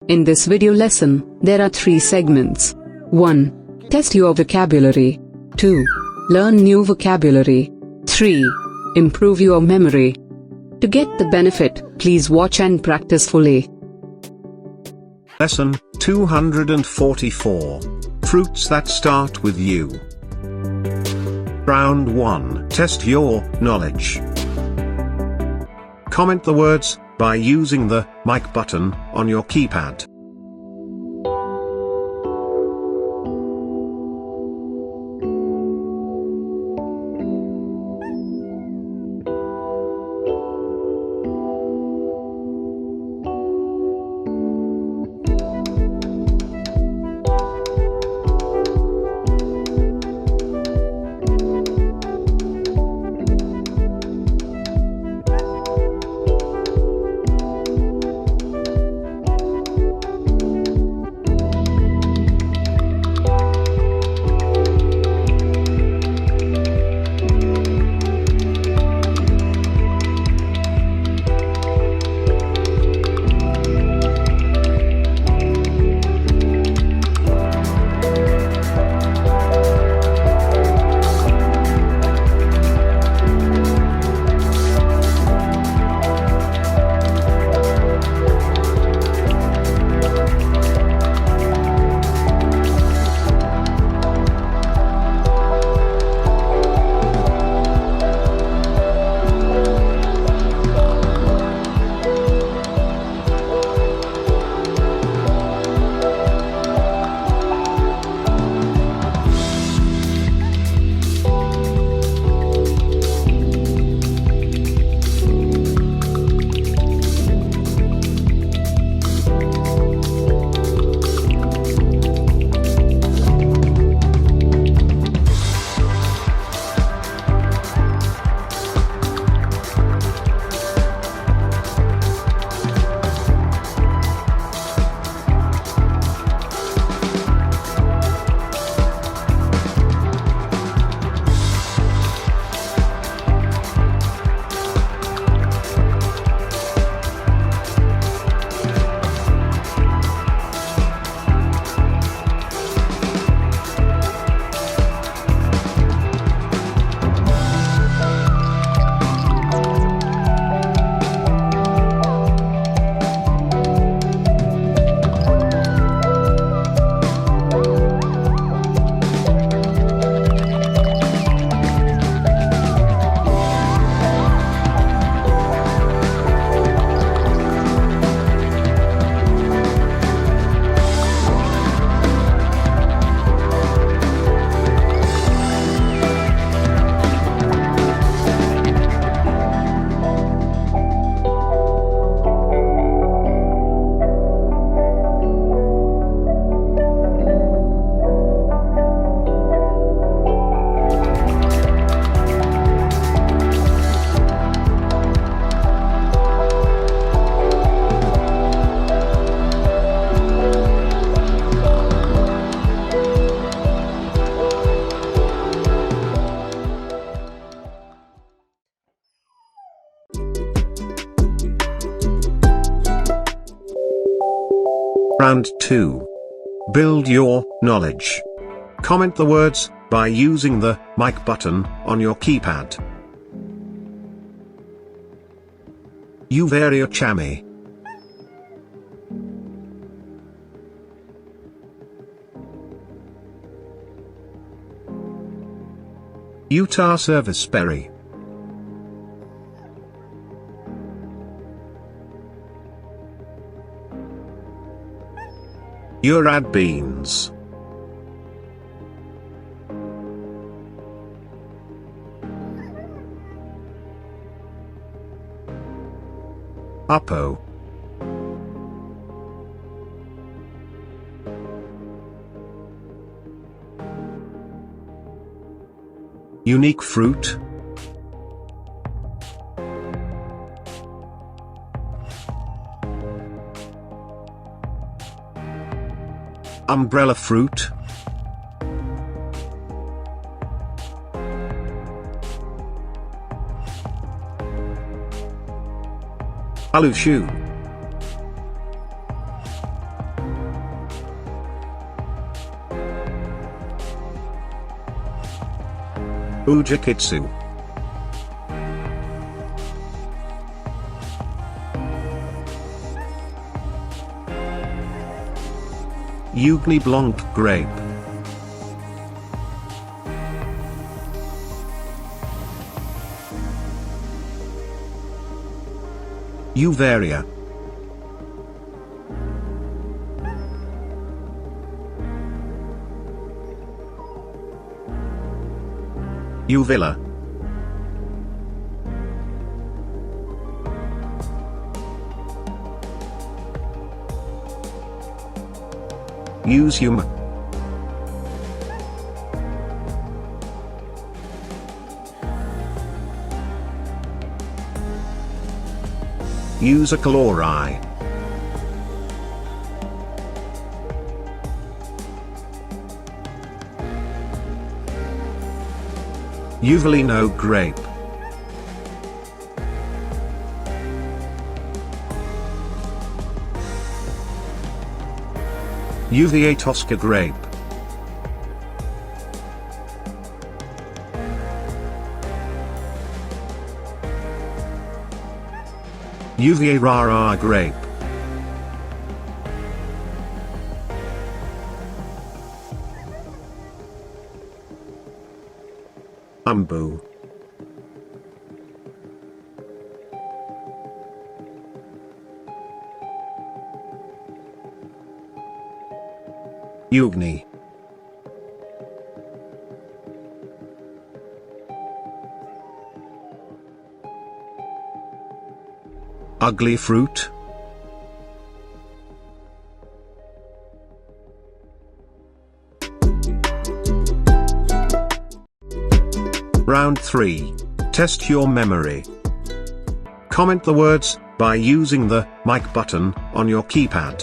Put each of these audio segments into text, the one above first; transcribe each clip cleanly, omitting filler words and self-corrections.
In this video lesson, there are 3 segments. 1. Test your vocabulary. 2. Learn new vocabulary. 3. Improve your memory. To get the benefit, please watch and practice fully. Lesson 244. Fruits that start with U. Round 1. Test your knowledge. Comment the words by using the mic button on your keypad. Round 2. Build your knowledge. Comment the words by using the mic button on your keypad. Uvariachami. Utah Service Berry. Urad beans. Uppo. Unique fruit. Umbrella fruit. Alushu. Ujikitsu. Ugni Blanc grape. Uvaria. Uvilla. Usium. Usacalori. Uvulino grape. Uvea Tosca grape. Uvea rara grape. Umbu. Ugni. Ugly fruit. Round 3. Test your memory. Comment the words by using the mic button on your keypad.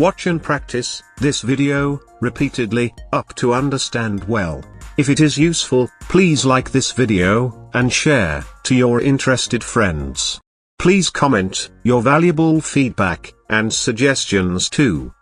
Watch and practice this video repeatedly up to understand well. If it is useful, please like this video and share to your interested friends. Please comment your valuable feedback and suggestions too.